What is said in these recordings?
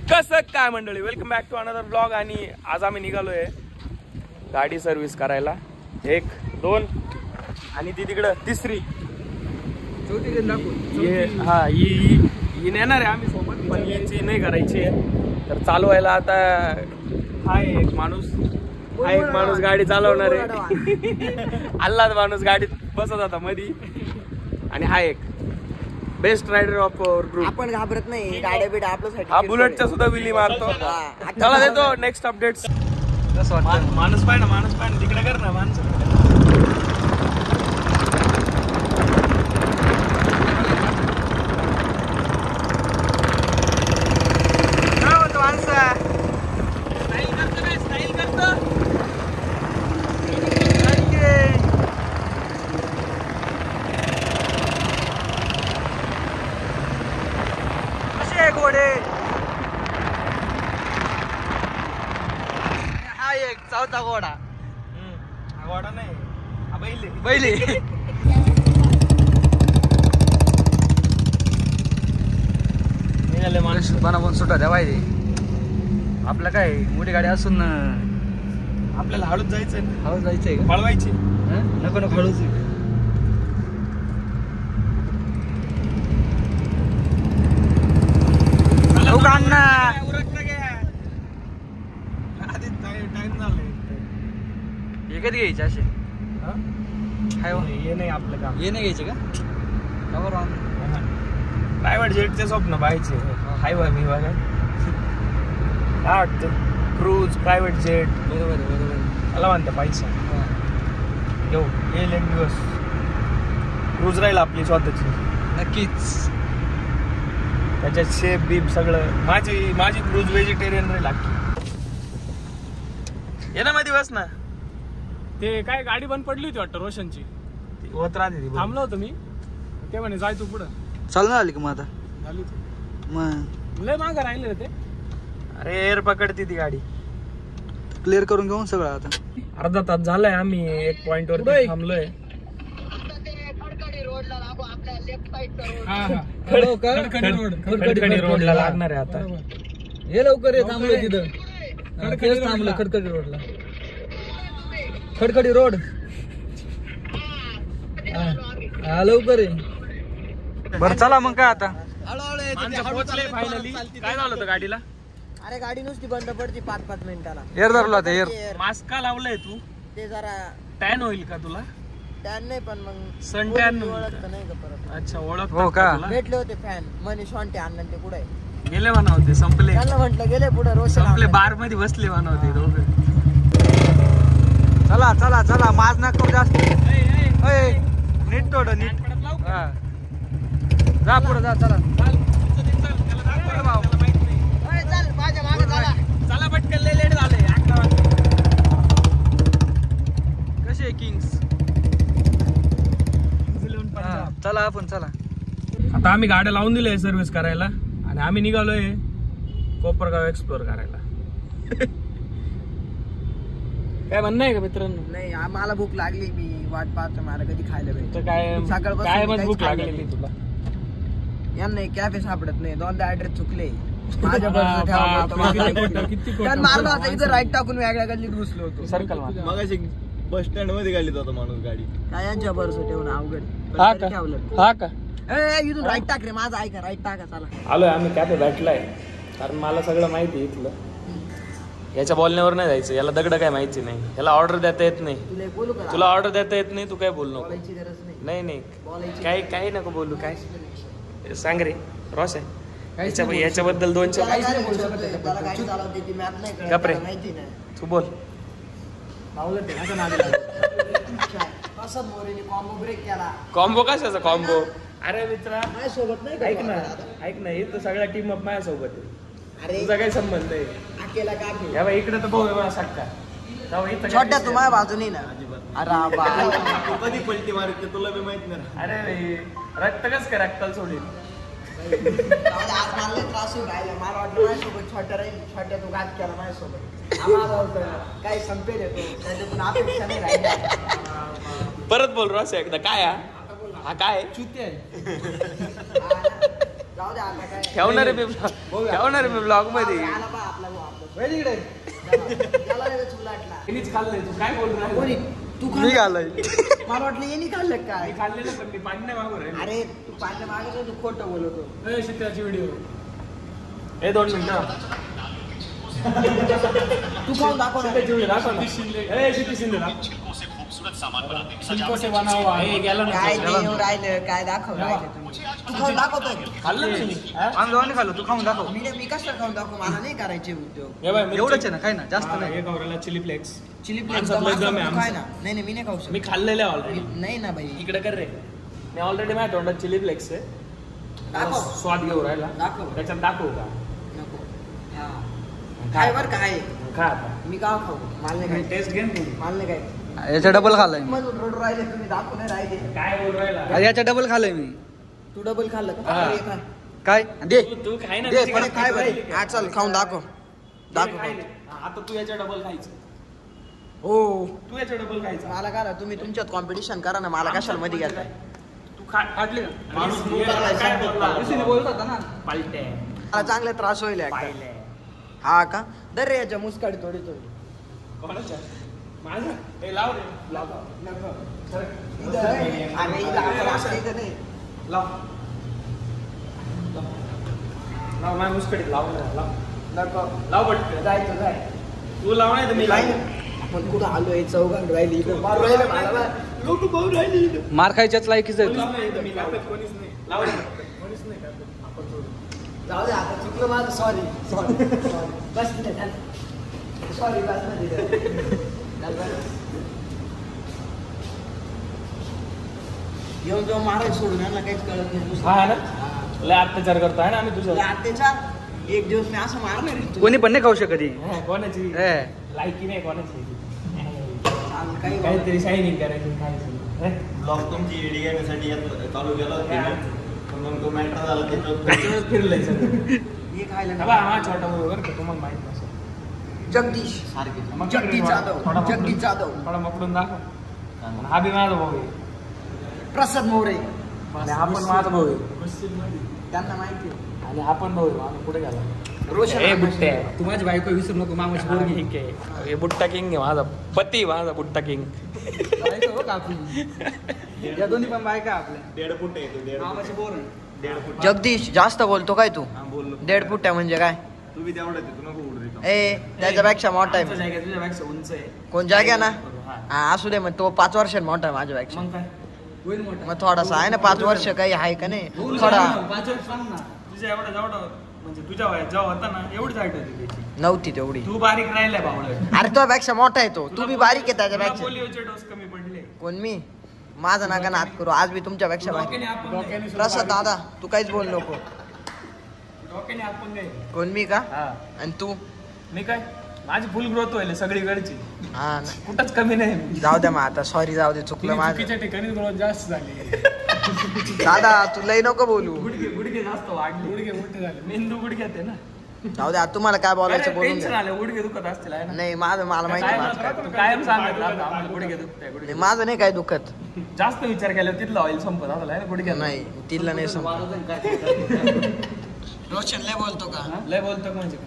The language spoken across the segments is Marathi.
कसं काय मंडळी, welcome back to another blog. आणि आज आम्ही निघालोय गाडी सर्व्हिस करायला. 1 2 आणि ती तिकडं तिसरी हा ही नेणार आहे आम्ही सोबत, पण हिची नाही करायची आहे. तर चालवायला आता हा एक माणूस गाडी चालवणार आहे. अल्लाद माणूस गाडीत बसत होता मधी. आणि हा एक best rider of our group. आपण घाबरत नाही, गाड्या बिड्या आपल्यासाठी. हा बुलेटच्या सुद्धा विली मारतो. चला देतो नेक्स्ट अपडेट्स. माणूस पाहिजे तिकडे कर ना माणूस. हा एक चौथा घोडा. घोडा नाही, बैली. निघाले माणूस बनवून सुटा द्या पाहिजे. आपलं काय मोठी गाडी असून आपल्याला हळूच जायचंय. हळूच जायचंय का? पळवायची नको नको हळूच. हे कधी घ्यायचे असे? हे नाही आपलं काम. हे नाही घ्यायचे का? प्रायव्हेट जेटचे स्वप्न पाहायचे. हायवा मी बघा काय वाटतं, क्रूज प्रायव्हेट जेट. बरोबर मला म्हणतं पैसा घेऊ येईल एक दिवस. क्रूज राहील आपली स्वतःची नक्कीच. त्याच्यात शेप बीप सगळं. माझी क्रूज व्हेजिटेरियन राहील अख्खी. ये ना मध्ये बस ना. ते काय गाडी बंद पडली होती वाटतं रोशनची. होत राहते. थांबलो होतो मी, ते म्हणे जाय तू पुढं. चालू झाली का मग आता? झाली तू मग लय मागं राहिले ते. अरे एअर पकडते ती गाडी. क्लिअर करून घेऊन सगळं. आता अर्धा तास झालाय आम्ही एक पॉइंट वर थांबलोय. खडखडी रोडला लागणार आहे आता. हे लवकर ये. थांबलो तिथं. थांबलो खडखडी रोडला. खडखडी रोड. हा लवकर आहे. बरं चला मग काय आता. पोहोचले फायनली. काय झालं होतं गाडीला? अरे गाडी नुसती बंद पडती 5-5 मिनिटाला. एअर धरला होता एअर. मास्क का लावलाय तू? ते जरा टॅन होईल का तुला? टॅन नाही पण मग सन टॅन ओळखत नाही का परत. अच्छा ओळख हो का? भेटले होते फॅन मनी शॉन्टे आणलं ते कुठे गेले म्हणा होते. संपले. त्यांना म्हटलं गेले पुढे रोशन. संपले बार मध्ये बसले म्हणा होते दोघं. चला चला चला माज ना करू जास्त. नीट थोडं नीट. जा पुढे जा. चला चला पटकन लय लेट झालंय. कसे किंग्स. चला आपण चला. आता आम्ही गाड्या लावून दिल्या सर्व्हिस करायला आणि आम्ही निघालोय कोपरगाव एक्सप्लोर करायला. काय म्हणणं आहे का मित्रांनो? नाही मला भूक लागली. मी वाट पाहतो मला कधी खायला भेटतं. काय सकाळपासून मग भूक काहीच लागलेली तुला? यांना कॅफे सापडत नाही. 2दा ऍड्रेस चुकले माझ्या. किती मारला होता इथं राईट टाकून वेगळ्या गल्लीत घुसलो होतो. सर्कल मगाशी बस स्टँड मध्ये गाडीत होता माणूस गाडी. काय यांच्या भरोसा ठेवून अवघड. हा का? ठेवलं. हा का? इथून राईट टाक रे. माझा ऐका राईट टाका. चला आलोय आम्ही कॅफे भेटलाय. कारण मला सगळं माहिती आहे इथलं. याच्या बोलण्यावर नाही जायचं. याला दगड काय माहिती नाही. याला ऑर्डर देता येत नाही. तुला एक बोलू का? तुला ऑर्डर देता येत नाही. तू काय बोलू नको. बोलायची गरज नाही. नाही नाही बोलायची काही नको बोलू. काय सांग रे रॉस आहे. याच्याबद्दल 2 त्याला काय नाही बोलू शकत. त्याला गाडी चालवते ती मॅप नाही कळत. गप्रे. त्याला माहिती नाही. तू बोल. कसं मोरेने कॉम्बो ब्रेक केला. कॉम्बो कशाचा कॉम्बो? अरे मित्रा माझ्यासोबत नाही ऐक ना का? ऐक ना. इथं सगळ्या टीम अप माझ्यासोबत आहे. अरे तुझा काही संबंध आहे? अकेला का घेऊ? या बाई इकडे तर भाऊ आहे मला सक्का. तेव्हा इथं काय छोट्या विषय? तू माझ्या बाजूने ना. अरे बाय. कधी पलटी मारते तुला बी माहित नाही. अरे बाई, रक्त कस काय रक्ताला सोडील? आज मला त्रास होऊ राहिला. मला वाटलं माझ्यासोबत छोट्या राहील. छोट्या तू घात केला माझ्यासोबत. आम्हाला होतं काही संपेल येतो त्याच्यातून अपेक्षा नाही राहिली. परत बोल रॉस एकदा. काय हा काय चुत्या जाऊ दे आता काय ठेवणार आहे मी ब्लॉग मध्ये. आला बा आपला भाऊ आपला. वय तिकडे. त्याला लगेच उलटला. तिनेच खाल्लंय. तू काय बोल रहा कोणी? तू मी घालय. मला वाटलं यांनी खाल्लं काय. मी खाल्लेलं पण मी पाणी नाही मागू राहिलो. अरे तू पाहिलं मागे तू खोटं बोलतो. ए, शित्याची व्हिडिओ. हे 2 मिनिटं. तू खाऊन दाखव ना. शिट्याची व्हिडिओ दाखव ना. ए, शिट्टी शिंदे दाखव. शिल्को से बना हुआ है. हे गेलं ना. काय ते येऊन राहिलं काय दाखव राहिलं तुम्ही. तू खाऊन दाखवतोय. खाल्लं ना तुम्ही? हा? आम्ही दोघांनी खाल्लो, तू खाऊन दाखव. मी कसं खाऊन दाखव. मला नाही करायचे उद्योग. हे बाय, मिरची. एवढंच आहे ना, काय ना जास्त हा, नाही. हे गौऱ्याला चिली फ्लेक्स. चिली आमचा लय दम आहे आमचा. काय ना नाही नाही मी नाही खाऊ मी शकत. खाल्लेलं आहे ऑलरेडी. नाही ना भाई. इकडे कर रे. मी ऑलरेडी माझ्या तोंडात चिली फ्लेक्स आहे. दाखव. स्वाद घेऊ राहिला. दाखव. त्याच्यात दाखवू का? नको. हा. काय बरं काय खा आता. मी का खाऊ. मला नाही काय. टेस्ट घे ना तुम्ही. मला नाही काय. याच्या डबल खाल्लंय मी. मधून रडू राहिले तुम्ही दाखवू नाही राहिले. काय बोल राहिला? अरे याच्या डबल खाल्लंय मी. तू डबल खाल्लं का? हा. अरे काय? काय दे. तू खाय ना. दे त्याची पण काय काय राहिली बरं का? हा चल खाऊन दाखव. दाखव. खायले. हा, आता तू याच्या डबल खायचं. हो तू याच्या डबल खायचं. मला करा तुम्ही तुमच्यात कॉम्पिटिशन करा ना. मला कशाला मध्ये घेताय. तू खाटली का? माणूस आणि मोकळा काय आहे, बोलला? दुसरीने बोलत होता ना. पालटे. मला चांगला त्रास होईल एकदा. पाहिले. हा का दर रे याच्या मुसकाडी थोडी थोडी. कोणाच्या? माझं? हे लाव रे. लाव. सर. इथं आहे. अरे इथं आपण असं इथं नाही. लाव. लाव माझ्या मुसकडीत लाव ना. लाव. नको. लाव पटकन. जायचं जाय. तू लाव नाही तर मी काय लाव. आपण कुठं आलोय चौघात राहिली इथं मारू राहिलं मला. लोक पाहून राहिली इथं. मार खायच्याच लायकीच आहे तू तू. लाव नाही तर मी लाव. कोणीच नाही. लाव रे. कोणीच नाही का? आपण सोडू. जाऊ दे आता चुकलं माझं. सॉरी सॉरी बस नाही सॉरी बस नाही. येऊन जेव्हा मारायला सोडून यांना काहीच कळत नाही. हा ना? लय अत्याचार करतो आहे ना आम्ही तुझ्या. त्याच्या एक दिवस मी असं मारणार रे तू. कोणी पण नाही खाऊ शकत ही. कोणाची हे. लायकी नाही कोणाची. चाल, काही काहीतरी शायनिंग करायची खायची. ब्लॉग तुमची एडी घेण्यासाठी चालू केला होता. पण मग तो मॅटर झाला त्याच्यावर त्याच्यावरच फिरलंय सगळं. हे खायला हा बा, हा छोटा मुलगा बरं का, तुम्हाला माहित नसेल. जगदीश सारखे मग जगदीश जाधव थोडा जगदीश जाधव थोडा मकडून दाखव. आणि हा बी माझा भाऊ आहे. प्रसाद मोरे आणि हा पण माझा भाऊ आहे. त्यांना माहिती आहे. आणि हा पण भाऊ आहे. माझा पुढे गेला. रोशन ए बुट्टे. तू माझी बायको विसरू नको. मामाची पोरगी. ठीक आहे. हे बुट्टा किंग आहे माझा पती. माझा बुट्टा किंग. बायको हो का आपली. या दोन्ही पण बायका आपल्या. 1.5 फूट आहे तो. 1.5 मामाची पोर. 1.5 फूट. जगदीश जास्त बोलतो काय तू. हा बोललो. 1.5 फुट्या म्हणजे काय. तू बी तेवढं आहे, तू नको उडू देतो. ए त्याच्यापेक्षा मोठा आमचा आहे. जागा तुझ्यापेक्षा उंच आहे. कोण जाग्या ना. हा. हा असू दे मग तो 5 वर्षांनी मोठा आहे माझ्यापेक्षा. मग काय? होईल मोठा. मग थोडासा आहे ना 5 वर्ष काही आहे का नाही थोडा. सांग ना. तुझ्या एवढं जेवढं म्हणजे तुझ्या वयात जेव्हा होता ना एवढीच हाईट होती त्याची. नव्हती तेवढी. तू बारीक राहिलाय बावळट. अरे तो पेक्षा मोठा आहे तो. तू बी बारीक आहे तुला त्याच्यापेक्षा. पोलिओचे डोस कमी पडले. कोण मी. माझं नका नाद करू. आज मी तुमच्यापेक्षा बारीक. डोक्याने आपण नाही. प्रसाद दादा तू काहीच बोल नको. डोक्याने आपण नाही. कोण मी का. हा. आणि तू. मी काय माझी फुल ग्रोथ होईल सगळीकडची. हा ना. कुठंच कमी नाही मी. जाऊ द्या मग आता. सॉरी जाऊ दे चुकलं तिने माझं. चुकीच्या ठिकाणी ग्रोथ जास्त झाली. दादा तू लई नको बोलू. गुडघे गुडघे जास्त वाढले. गुडघे मोठे झाले. मेंदू गुडघ्यात आहे ना. जाऊ द्या तुम्हाला काय बोलायचं बोलून टेन्शन घ्या. आलं गुडघे दुखत असतील आहे ना. नाही मला माहिती आहे माझं काय. तू कायम सांगत राहतो आम्हाला गुडघे दुखतंय गुडघे. नाही माझं नाही काय दुखत. जास्त विचार केल्यावर तिथलं ऑइल संपत असलं आहे ना गुडघ्यात. नाही तिला नाही समजत. रोशन लय बोलतो का. लय बोलतो का म्हणजे काय?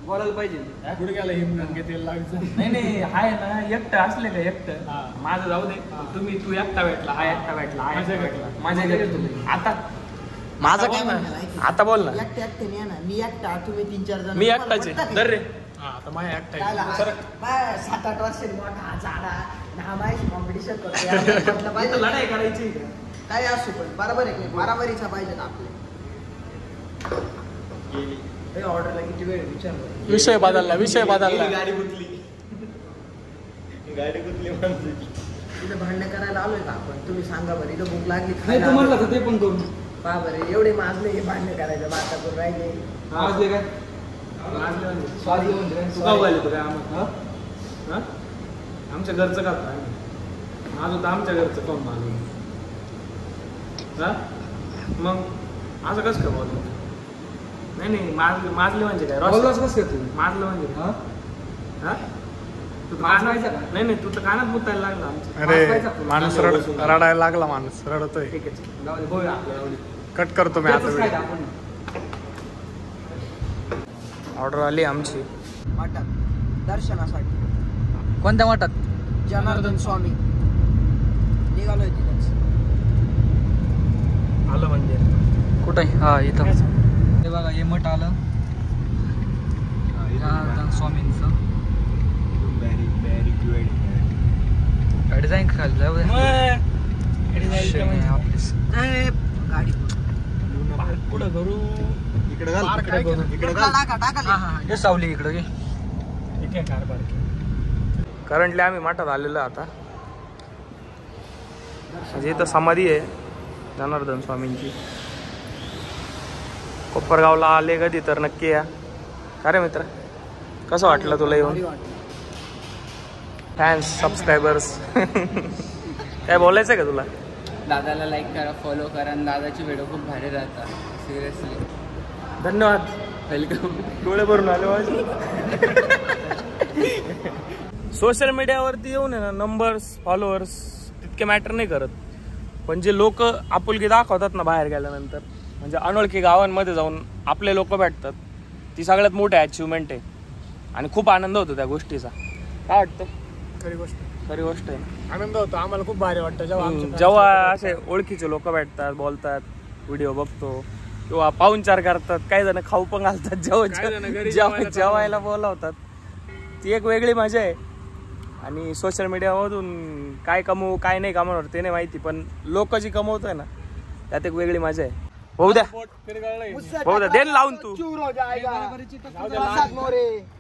बोलायला पाहिजे. गुडघ्याला हिमगंगे तेल लावायचं. नाही नाही हाय ना एकटं असले का हा. एकटं माझं जाऊ दे. हा. तू एकटा भेटला हा एकटा भेटला हा एकटा माझ्या भेटला घरी. माझ्या घरी तुम्ही. आता माझं आता काय बोल ना. म्हणणं आहे? आता बोल ना. एकटे एकटे नाही ना. मी एकटा तुम्ही 3-4 जण. मी एकटाच आहे. धर रे. हा आता माझ्या एकटा काय आहे. लागा? बाय, 7-8 वर्षांनी मोठा हा झाडा हा माझी कॉम्पिटिशन करतो यार, म्हटलं इथं पाहिजे. लढाई करायची का? काय असू पण बरोबर आहे की नाही? मारामारीचा पाहिजे ना आपले. गेली. हे ऑर्डरला किती वेळ विचार बरं. विषय बदलला. विषय गेली, बदलला. गाडी गुतली. गाडी गुतली माणसाची. इथं भांडणं करायला आलोय का आपण. तुम्ही सांगा बरं. इथं भूक लागली नाही खायला तू म्हणला आलोय. तर ते पण करू. पहा बरं एवढे माजले हे भांडणं करायचं बाता करून राहिले. आज दे काय. सॉरी तू का बोलायला तुला आम्हाला? हा? आमच्या घरचं का माझं तर आमच्या घरचं कोण मानून हा मग असं कसं काय बोलतो? नाही नाही माजले म्हणजे काय बोललास कसं काय तू. माजलं म्हणजे काय? हा? हा? तू तर माजवायचं कानात का? नाही नाही तू तर कानात मुतायला लागला आमच्या. अरे माणूस रडायला लागला. माणूस रडतोय. ठीक आहे जाऊ दे, बघूया आपल्याला जाऊ दे. कट करतो मी त्याचंच काय आता. आपण. ऑर्डर आली आमची. मटण दर्शनासाठी. कोणत्या मठात? जनार्दन स्वामी. निघालोय तिथंच. आलं मंदिर कुठं आहे? हा इथं. हे बघा हे मठ आलं जनार्दन स्वामींचं. गाडी जाईन का खाली? जाऊ दे. गाडी पुढं करू. इकडे घाल. हे सावली इकडं घे. करंटली आम्ही मठात आलेलो आता. म्हणजे इथं समाधी आहे जनार्दन स्वामींची. कोपरगावला आले कधी तर नक्की या. का रे मित्र, कसं वाटलं तुला येऊन? फॅन्स सबस्क्रायबर्स काय बोलायचं का तुला? दादाला लाईक करा, फॉलो करा आणि दादाचे व्हिडिओ खूप भारी राहतात. सिरियसली धन्यवाद. वेलकम. डोळे भरून आले माझे. सोशल मीडियावरती येऊन आहे ना नंबर्स फॉलोअर्स तितके मॅटर नाही करत, पण जे लोक आपुलकी दाखवतात ना बाहेर गेल्यानंतर, म्हणजे अनोळखी गावांमध्ये जाऊन आपले लोक भेटतात, ती सगळ्यात मोठी अचिव्हमेंट आहे. आणि खूप आनंद होतो त्या गोष्टीचा. काय वाटतं? खरी गोष्ट आहे. आनंद होतो आम्हाला, खूप भारी वाटतं जेव्हा असे ओळखीचे लोक भेटतात, बोलतात, व्हिडिओ बघतो किंवा पाहुणचार करतात. काही जण खाऊ पण घालतात, जेवायला बोलावतात. ती एक वेगळी मजा आहे. आणि सोशल मीडियामधून काय कमवू काय नाही कमवणार ते नाही माहिती, पण लोक जी कमवतोय ना त्यात एक वेगळी मजा आहे. होऊ द्या दे लावून. तू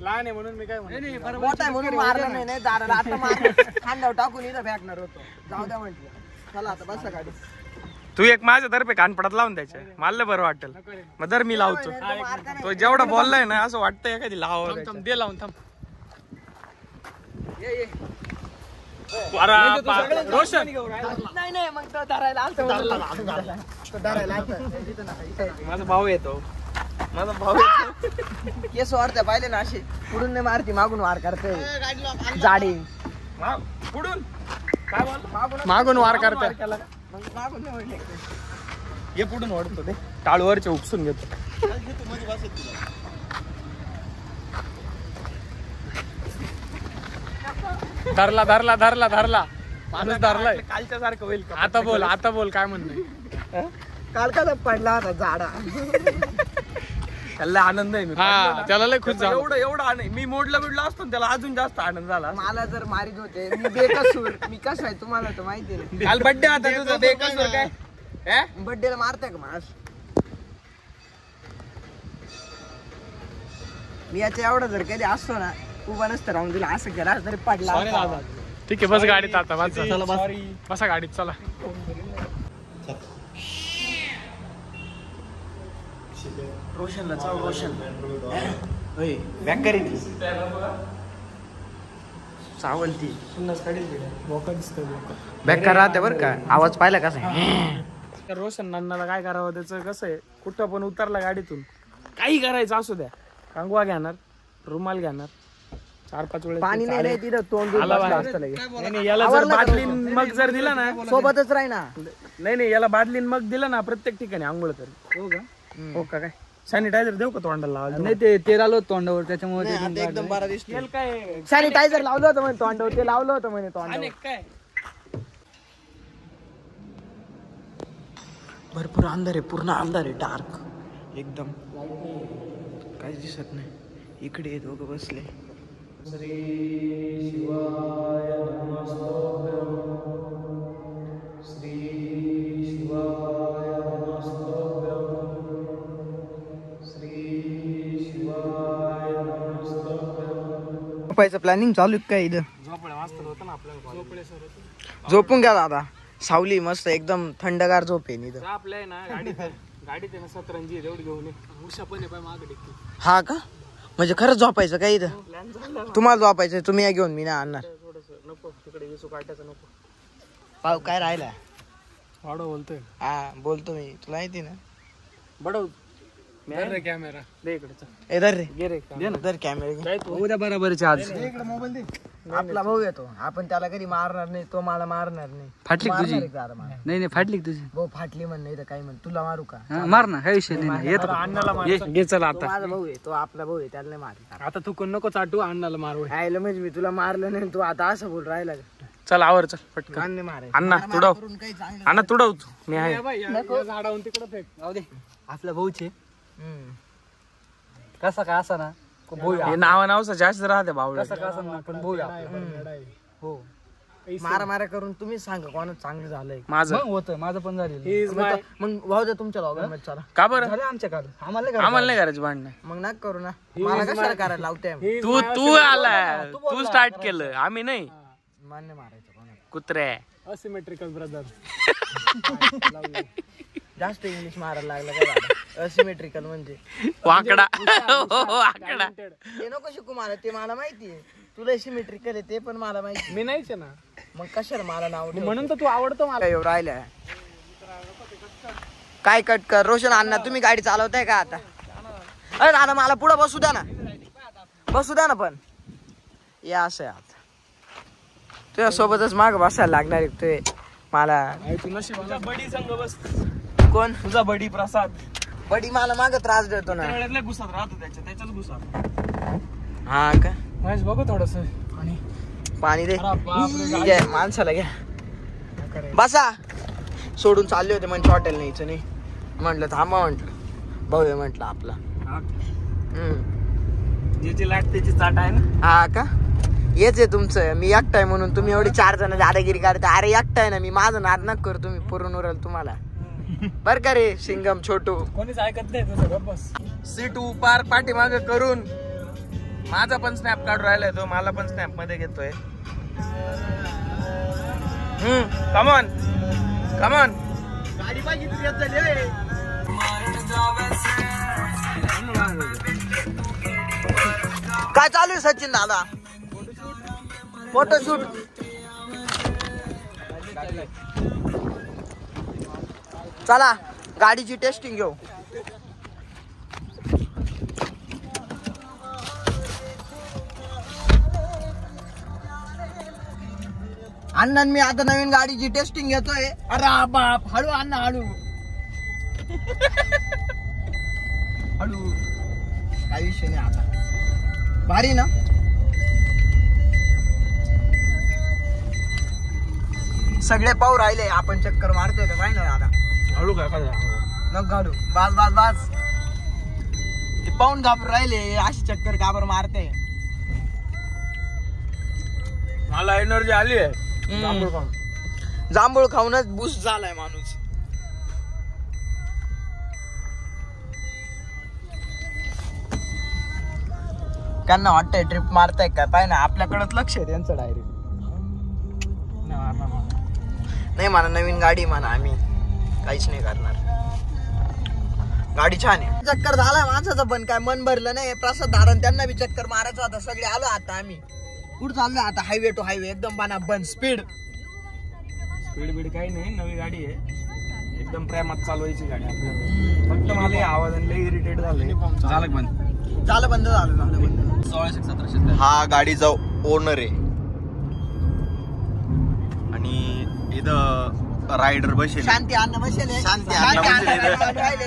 लहान आहे म्हणून मी काय म्हणून मारलं नाही. दाराला आता खांद्यावर टाकून इथं फेकणार होतो. जाऊ द्या म्हटलं. चला आता बसा गाडी. तू एक माझ्यातर्फे कानपडात लावून द्यायचे, मला बरं वाटेल. मग दर मी लावतो. तो जेवढा बोललाय ना असं वाटतंय कधी लाव. दे लावून थांब. रोशन नाही मग तो धरायला आलतो. माझा भाऊ येतो. केस वाढते पाहिले ना असे. पुढून नाही मारती, मागून वार करते. जाडी पुढून काय बोल, मागून वार करते. मग मागून नाही म्हणले. ये पुढून ओढतो ते टाळूवरचे उपसून घेतो. धरला माणूस धरलाय. कालच्या सारखं होईल का? आता बोल काय म्हणणं? काल का पडला होता झाडा. त्याला आनंद आहे. त्याला लय खुश झालं. एवढा आनंद. मी मोडला असतो त्याला अजून जास्त आनंद झाला. मला जर मारित होते मी बेकसूर. मी कसं आहे तुम्हाला तर माहिती नाही. काल बड्डे होता तुझा. बेकसूर काय बड्डेला मारताय का माणूस? मी याच्या एवढा जर कधी असतो ना उभा नसतं राहून दिला असं केला तरी पडला. ठीक आहे बस गाडीत आता. बसा गाडीत चला. रोशनला चाव. रोशन बॅकरी चावलती बेकार राहते बरं का. आवाज पाहिला कसा आहे? रोशन नानाला काय करावं, त्याचं कसं आहे, कुठं पण उतरला गाडीतून काही करायचं असू द्या, कंगवा घेणार, रुमाल घेणार, 4-5 वेळेस पाणी नाही तिथं तोंड नाही याला जर बादलीन मग जर दिला ना सोबतच राही ना. नाही याला बादलीन मग दिलं ना प्रत्येक ठिकाणी आंघोळ तरी. हो का काय सॅनिटायझर देऊ का तोंडाला लावायला? नाही ते लावलं तोंडावर त्याच्यामुळे एकदम बरा दिसतो. तेल काय सॅनिटायझर लावलं होतं म्हणे तोंडावर. ते लावलं होतं म्हणे तोंडावर. काय भरपूर अंधार आहे. पूर्ण अंधार आहे. डार्क एकदम. काहीच दिसत नाही. इकडे दोघं बसले. श्री शिवाय नमस्तोभ्यं. श्री शिवाय नमस्तोभ्यं. श्री शिवाय नमस्तोभ्यं. झोपायचं प्लॅनिंग चालू काय इथं? झोपून घ्या दादा. सावली मस्त एकदम थंडगार झोप आहे इथं. आपल्या ना गाडीत आहे ना सतरंजी तेवढी घेऊन ये. उषा पण आहे पाय मागे डिक्की. हा का? म्हणजे खरंच झोपायचं काय इथं? तुम्हाला झोपायचं तुम्ही या घेऊन. मी नाही आणणार. नको तिकडे येसू काटायचं नको. पाव काय राहिला? वाढव बोलतोय. हा बोलतो मी. तुला माहिती ना. बडव कॅमेरा दे इकडे चल. इधर रे घे रे इधर कॅमेरे घे. उद्या बरोबरचे आज आपला भाऊ येतो आपण त्याला कधी मारणार नाही तो मला मारणार नाही. फाटली का तुझी? मारणार आहे का आता मला? नाही फाटली का तुझी? भाऊ फाटली म्हण नाही तर काही म्हण तुला मारू का? हा, मार ना काही विषय नाही येतो अण्णाला मार घे चल तो आता. माझा भाऊ आहे तो आपला भाऊ आहे त्याला नाही मारणार. आता तू कोण नको चाटू अण्णाला मारू. आयला म्हणजे मी तुला मारलं नाही तू आता असं बोल राहिला का? चल आवर चल पटकन. कान नाही मारायचं. अण्णा तुडव करून काही चांगलं अण्णा तुडव तू मी आहे. झाडावून तिकडे फेक जाऊ दे आपल्या भाऊचे हम्म. कसा काय असा ना भाऊ हे नावाचं जास्त राहते भाऊ. कसा काय असा ना पण भाऊ आहे आपला. हो मारा करून तुम्हीच सांगा कोणाच चांगलं झालंय. माझं मग होतं माझं पण झालेलं मग भाऊ दे तुमच्या लॉग चला का बरं झालं आमच्या काल आम्हाला आम्हाला नाही करायचं भांडण. मग ना करू ना मला कशाला करायला लावते तू आला तू स्टार्ट केलं आम्ही नाही. मान्य मारायचं कोणाला कुत्रे असिमेट्रिकल ब्रदर जास्त इंग्लिश मारायला लागलं काय असिमेट्रिकल म्हणजे वाकडा वाकडा. ते नको शिकू मला ते मला माहिती आहे तुला सिमेट्रिकल आहे ते पण मला माहिती. मी नाहीच ना मग कशाला मला नाव म्हणून तर तू आवडतो मला. एवढं राहिलं काय कट कर रोशन अण्णा तुम्ही गाडी चालवताय का आता? अरे दादा मला पुढे बसू द्या ना पण या असं आहे आता तुझ्या सोबतच माग बसायला लागणार आहे ते मला. तुझा बडी संग बस. कोण तुझा बडी प्रसाद बडी मला माग त्रास देतो ना. वेळेतल्या घुसात राहतो त्याच्याच घुसात. हा का महेश बघू थोडस पाणी दे घ्या माणसाला घ्या बसा. सोडून चालले होते म्हणजे हॉटेल न्यायचं नाही म्हटलं थांबा म्हटलं भाऊ आहे म्हटलं आपला. ज्याची लाट त्याची चाट आहे ना. हा का हेच आहे तुमचं. मी एकटाय म्हणून तुम्ही एवढे 4 जण दादागिरी करता. अरे एकटाय ना मी माझं नाद नका करू तुम्ही पुरून उरल तुम्हाला बर का रे सिंगम छोटू. कोणीच ऐकत नाही तुझं बस. सीट उपार पाठीमागे करून माझा पण स्नॅप काढून राहिलाय तो मला पण स्नॅप मध्ये घेतोय. कमॉन कमॉन गाडी बघितली झाली काय चालू आहे सचिन दादा? फोटोशूट चला गाडीची टेस्टिंग घेऊ. अण्णा मी आता नवीन गाडीची टेस्टिंग घेतोय. अरे बाप हळू अण्णा हळू हळू काही विषय नाही आता. भारी ना सगळे पाहू राहिले आपण चक्कर मारतोय तर काय ना दादा हळू काय नको घालू बास बास बास. ते पाहून घाबरून राहिले अशी चक्कर काबर मारते. मला एनर्जी आली आहे. जांभूळ खाऊनच बूस्ट झालाय माणूस. त्यांना वाटतंय ट्रिप मारताय का पाय ना आपल्याकडे लक्ष आहे त्यांचं डायरेक्ट. नाही म्हणा नवीन गाडी म्हणा आम्ही काहीच नाही करणार. गाडी छान आहे. चक्कर झालाय माणसाचं पण काय मन भरलं नाही. प्रसाद धारण त्यांना बी चक्कर मारायचा होता. सगळे आलो आता आम्ही कुठं चाललोय आता हायवे टू हायवे एकदम बाना बंद स्पीड बीड काही नाही. नवी गाडी आहे एकदम प्रेमात चालवायची गाडी आपल्याला. फक्त मला हे आवाजाने इरिटेट झालंय. झालं बंद झालं बंद झालं बंद. 1600-1700 हा गाडीचा ओनर आहे आणि इथं रायडर बसेल. शांती अण्णा बसेल. शांती अण्णा बसेल.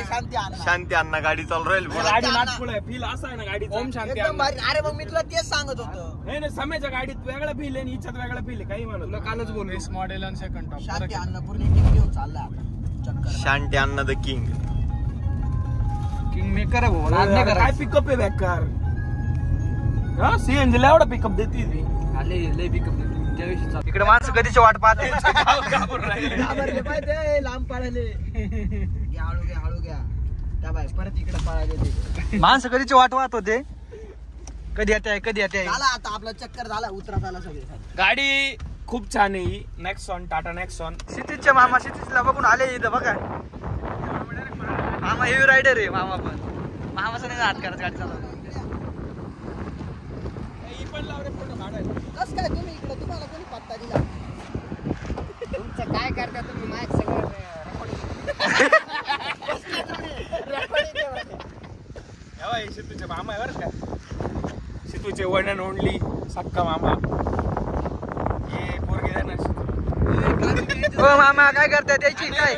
शांती अण्णा शांती अण्णा गाडी चालू राहील. गाडी नागपूर आहे. फील असा आहे ना गाडीचा. ओम शांती एकदम भारी. अरे मग मी तुला तेच सांगत होतो. नाही समयाच्या गाडीत वेगळा फील आहे हिच्यात वेगळा फील आहे. काही म्हणत तुला कालच बोलू मॉडेल आणि सेकंड टॉप. शांती अण्णा पूर्ण टीम घेऊन चाललाय आता चक्कर. शांती अण्णा द किंग. किंग मेकर आहे भाऊ. काय पिकअप आहे बॅकर. हा सीएनजी ला एवढा पिकअप देते ती. लय पिकअप त्याविषयी इकडे माणसं कधीची वाट पाहते. राहिले. लांब पळाले. हळू घ्या त्या बाय परत इकडे पळाले. माणसं कधीची वाट वाहत होते. कधी येते झाला आता आपला चक्कर झाला उतरा झाला सगळे. गाडी खूप छान आहे ही. Nexon Tata Nexon. क्षितिजच्या मामा क्षितिजला बघून आले इथं बघा. मामा हेवी रायडर आहे मामा पण. मामाचा नाही हात करायचं गाडी चालवतो. कसं काय तुम्ही इकडे तुम्हाला कोणी पत्ता दिला? तुमचं काय करता तुम्ही माझ्या सगळं रेकॉर्डिंग वस्तूचे वन अँड ओनली सक्का मामा. हे पोरगे देणार. हो मामा काय करताय त्याची काय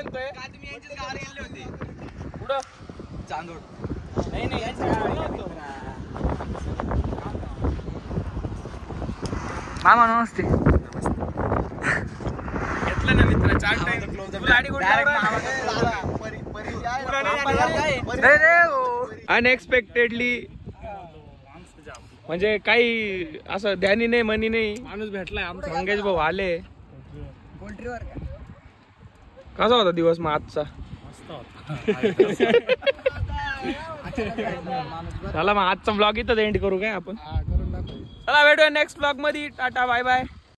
कुठं चांदोड. नाही नाही यांचं गाव येतो. मामा नमस्ते. घेतलं ना मित्र चार टाइम गाडी अनएक्सपेक्टेडली म्हणजे काही असं ध्यानी नाही मनी नाही माणूस भेटलाय आमचा मंगेश भाऊ आले. कसा होता दिवस मग आजचा? चला मग आजचा ब्लॉग इथं एंड करू काय आपण. चला भेटूया नेक्स्ट ब्लॉग मध्ये. Tata bye bye.